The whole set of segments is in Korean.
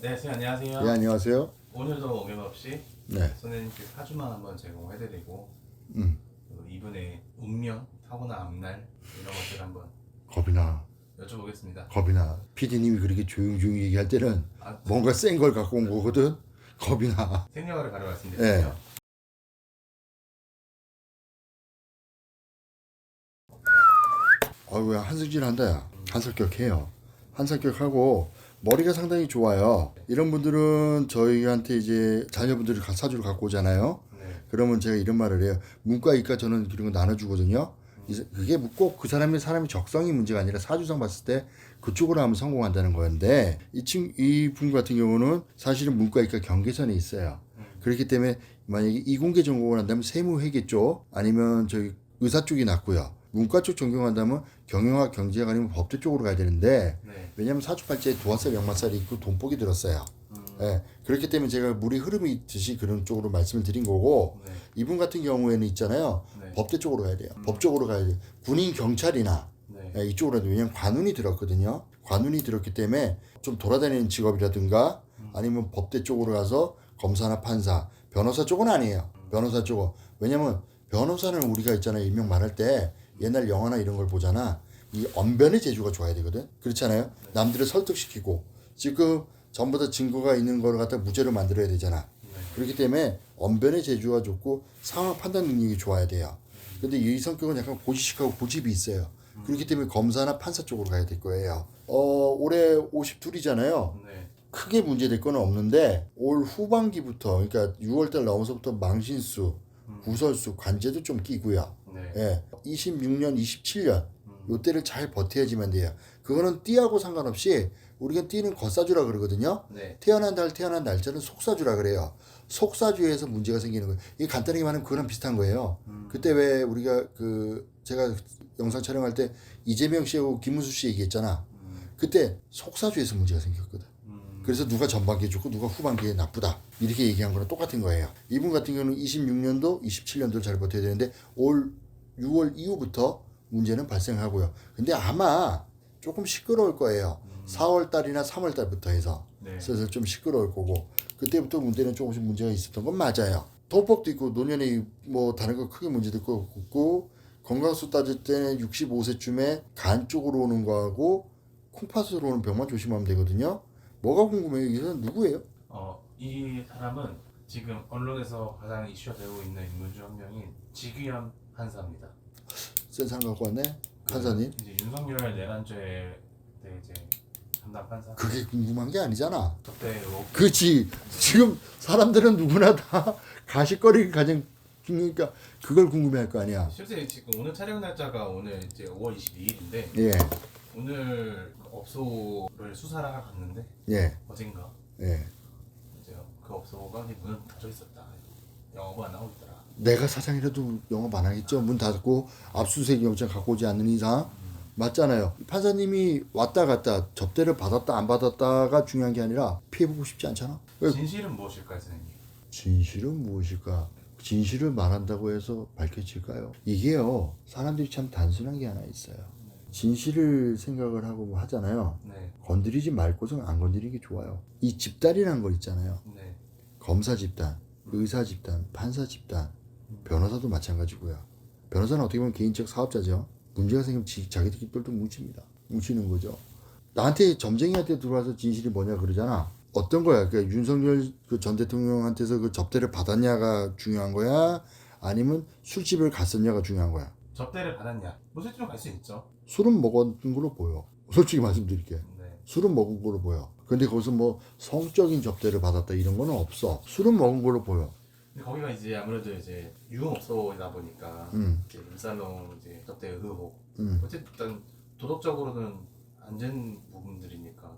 네, 선생님 안녕하세요. 네, 안녕하세요. 오늘도 어김없이 네. 선생님께 사주만 한번 제공해드리고 음, 그 이분의 운명, 타고난 앞날 이런 것들 한번 겁이나, 여쭤보겠습니다. 겁이나. PD님이 그렇게 조용조용히 얘기할 때는 아, 뭔가 센 걸 갖고 온 거거든? 겁이나. 생년월일 바로 네. 말씀드릴게요. 아유, 한승진 한다, 야. 한석격 해요. 한석격 하고, 머리가 상당히 좋아요. 이런 분들은 저희한테 이제 자녀분들이 사주를 갖고 오잖아요. 네. 그러면 제가 이런 말을 해요. 문과, 이과 저는 그런 거 나눠주거든요. 그게 꼭 그 사람이 적성이 문제가 아니라 사주상 봤을 때 그쪽으로 하면 성공한다는 건데 이분 같은 경우는 사실은 문과, 이과 경계선에 있어요. 그렇기 때문에 만약에 이공계 전공을 한다면 세무회계 쪽 아니면 저희 의사 쪽이 낫고요. 문과 쪽 전공한다면 경영학, 경제학 아니면 법대 쪽으로 가야 되는데 네. 왜냐하면 사주팔자에 도화살, 역마살이 있고 돈복이 들었어요. 예, 그렇기 때문에 제가 물이 흐름이 있듯이 그런 쪽으로 말씀을 드린 거고 네. 이분 같은 경우에는 있잖아요. 네. 법대 쪽으로 가야 돼요. 법 쪽으로 가야 돼요. 군인, 경찰이나 네. 예, 이쪽으로 해야 돼요. 왜냐면 관운이 들었거든요. 관운이 들었기 때문에 좀 돌아다니는 직업이라든가 아니면 법대 쪽으로 가서 검사나 판사, 변호사 쪽은 아니에요. 변호사 쪽은. 왜냐면 변호사는 우리가 있잖아요. 임명 말할 때 옛날 영화나 이런 걸 보잖아. 이 언변의 재주가 좋아야 되거든. 그렇잖아요. 남들을 설득시키고 지금 전부 다 증거가 있는 걸 갖다 무죄로 만들어야 되잖아. 그렇기 때문에 언변의 재주가 좋고 상황 판단 능력이 좋아야 돼요. 근데 이 성격은 약간 고지식하고 고집이 있어요. 그렇기 때문에 검사나 판사 쪽으로 가야 될 거예요. 올해 52이잖아요. 네. 크게 문제될 건 없는데 올 후반기부터 그러니까 6월달 넘어서부터 망신수, 구설수, 관제도 좀 끼고요. 네. 예, 26년, 27년 요때를 잘 버텨야지만 돼요. 그거는 띠하고 상관없이 우리가 띠는 겉사주라 그러거든요. 네. 태어난 달, 태어난 날짜는 속사주라 그래요. 속사주에서 문제가 생기는 거예요. 이게 간단하게 말하면 그거랑 비슷한 거예요. 그때 왜 우리가 제가 영상 촬영할 때 이재명 씨하고 김문수 씨 얘기했잖아. 그때 속사주에서 문제가 생겼거든. 그래서 누가 전반기에 좋고 누가 후반기에 나쁘다 이렇게 얘기한 거랑 똑같은 거예요. 이분 같은 경우는 26년도, 27년도를 잘 버텨야 되는데 올 6월 이후부터 문제는 발생하고요. 근데 아마 조금 시끄러울 거예요. 4월 달이나 3월 달부터 해서 네. 슬슬 좀 시끄러울 거고 그때부터 문제는 조금씩 문제가 있었던 건 맞아요. 돈복도 있고 노년에 뭐 다른 거 크게 문제될 거 없고 건강수 따질 때 65세쯤에 간 쪽으로 오는 거하고 콩팥으로 오는 병만 조심하면 되거든요. 뭐가 궁금해요? 이 사람 누구예요? 이 사람은 지금 언론에서 가장 이슈가 되고 있는 인물 중 한 명인 지귀현 판사입니다. 센 사람 갖고 왔네? 판사님? 이제 윤석열 내란죄에 대해 이제 담당 판사. 그게 궁금한 게 아니잖아. 그때 그렇지. 지금 사람들은 누구나 다 가십거리가 가장 중요하니까 그걸 궁금해할 거 아니야. 실제 지금 오늘 촬영 날짜가 오늘 이제 5월 22일인데 예, 오늘 그 업소를 수사를 하러 갔는데 예, 어젠가 예. 이제 그 업소가 문은 닫혀 있었다. 영업은 안 하고 있더라. 내가 사장이라도 영업 안 하겠죠. 문 닫고 압수수색 영장 갖고 오지 않는 이상 맞잖아요. 판사님이 왔다 갔다 접대를 받았다 안 받았다가 중요한 게 아니라 피해보고 싶지 않잖아. 진실은 무엇일까요, 선생님? 진실은 무엇일까? 진실을 말한다고 해서 밝혀질까요? 이게요, 사람들이 참 단순한 게 하나 있어요. 진실을 생각을 하고 뭐 하잖아요. 네, 건드리지 말 것은 안 건드리는 게 좋아요. 이 집단이라는 거 있잖아요. 네, 검사 집단, 의사 집단, 판사 집단, 변호사도 마찬가지고요. 변호사는 어떻게 보면 개인적 사업자죠. 문제가 생기면 자기들끼리도 뭉칩니다. 뭉치는 거죠. 나한테 점쟁이한테 들어와서 진실이 뭐냐 그러잖아. 어떤 거야? 그러니까 윤석열 그 전 대통령한테서 그 접대를 받았냐가 중요한 거야? 아니면 술집을 갔었냐가 중요한 거야? 접대를 받았냐? 무술집은 갈 수 있죠. 술은 먹은 걸로 보여. 솔직히 말씀드릴게. 네, 술은 먹은 걸로 보여. 근데 거기서 뭐 성적인 접대를 받았다 이런 거는 없어. 술은 먹은 걸로 보여. 근데 거기가 이제 아무래도 이제 유흥업소이다 보니까 이제 룸살롱 이제 접대 의혹. 어쨌든 도덕적으로는 안 된 부분들이니까.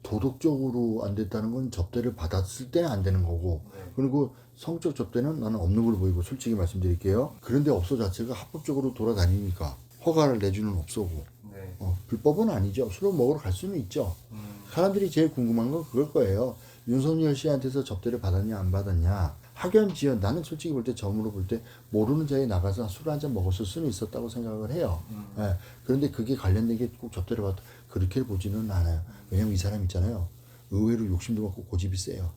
도덕적으로 안 됐다는 건 접대를 받았을 때는 안 되는 거고 네. 그리고 성적 접대는 나는 없는 걸로 보이고 솔직히 말씀드릴게요. 그런데 업소 자체가 합법적으로 돌아다니니까 허가를 내주는 업소고 네. 불법은 아니죠. 술을 먹으러 갈 수는 있죠. 사람들이 제일 궁금한 건 그걸 거예요. 윤석열 씨한테서 접대를 받았냐 안 받았냐. 학연 지연 나는 솔직히 볼 때 점으로 볼 때 모르는 자리에 나가서 술 한 잔 먹었을 수는 있었다고 생각을 해요. 예. 그런데 그게 관련된 게 꼭 접대를 받 그렇게 보지는 않아요. 왜냐면 이 사람 있잖아요. 의외로 욕심도 많고 고집이 세요.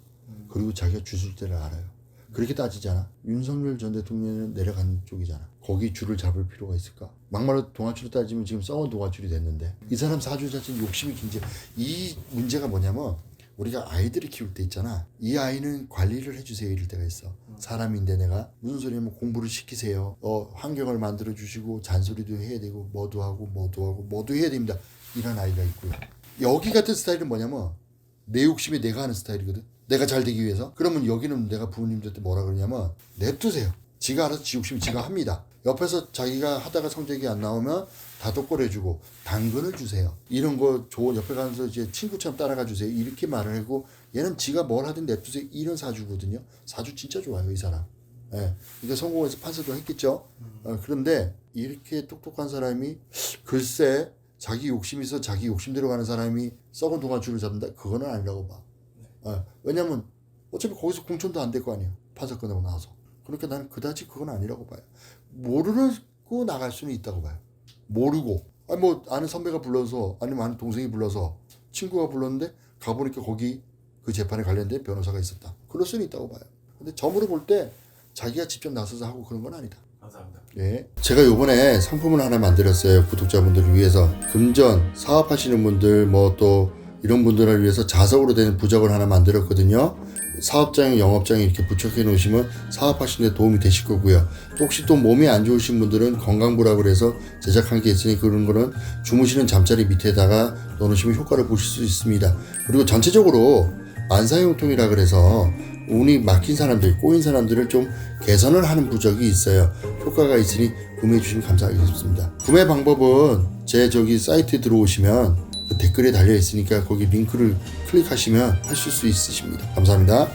그리고 자기가 주술 때를 알아요. 그렇게 따지잖아. 윤석열 전 대통령은 내려간 쪽이잖아. 거기 줄을 잡을 필요가 있을까? 막말로 동아줄로 따지면 지금 썩은 동아줄이 됐는데 이 사람 사주 자체는 욕심이 굉장히 이 문제가 뭐냐면 우리가 아이들을 키울 때 있잖아. 이 아이는 관리를 해주세요 이럴 때가 있어. 사람인데 내가 무슨 소리냐면 공부를 시키세요. 환경을 만들어 주시고 잔소리도 해야 되고 뭐도 하고 뭐도 해야 됩니다. 이런 아이가 있고요. 여기 같은 스타일은 뭐냐면 내 욕심이 내가 하는 스타일이거든. 내가 잘 되기 위해서. 그러면 여기는 내가 부모님들한테 뭐라 그러냐면 냅두세요. 지가 알아서 지 욕심 지가 합니다. 옆에서 자기가 하다가 성적이 안 나오면 다독거려 해주고 당근을 주세요. 이런 거 좋은 옆에 가서 이제 친구처럼 따라가 주세요. 이렇게 말을 하고 얘는 지가 뭘 하든 냅두세요. 이런 사주거든요. 사주 진짜 좋아요 이 사람. 예. 이게 성공해서 판사도 했겠죠. 그런데 이렇게 똑똑한 사람이 글쎄 자기 욕심이 있어 자기 욕심대로 가는 사람이 썩은 동아줄을 잡는다? 그거는 아니라고 봐. 왜냐면 어차피 거기서 공천도 안 될 거 아니에요. 판사 끝나고 나서. 그러니까 나는 그다지 그건 아니라고 봐요. 모르고 나갈 수는 있다고 봐요. 모르고. 아니 뭐 아는 선배가 불러서 아니면 아는 동생이 불러서 친구가 불렀는데 가보니까 거기 그 재판에 관련된 변호사가 있었다. 그럴 수는 있다고 봐요. 근데 점으로 볼 때 자기가 직접 나서서 하고 그런 건 아니다. 감사합니다. 네. 제가 요번에 상품을 하나 만들었어요. 구독자분들을 위해서. 금전, 사업하시는 분들, 뭐 또 이런 분들을 위해서 자석으로 된 부적을 하나 만들었거든요. 사업장, 영업장에 이렇게 부착해 놓으시면 사업하시는 데 도움이 되실 거고요. 또 혹시 또 몸이 안 좋으신 분들은 건강부라고 해서 제작한 게 있으니 그런 거는 주무시는 잠자리 밑에다가 넣어놓으시면 효과를 보실 수 있습니다. 그리고 전체적으로 만사형통이라 그래서 운이 막힌 사람들, 꼬인 사람들을 좀 개선을 하는 부적이 있어요. 효과가 있으니 구매해 주시면 감사하겠습니다. 구매 방법은 제 사이트에 들어오시면 그 댓글에 달려 있으니까 거기 링크를 클릭하시면 하실 수 있으십니다. 감사합니다.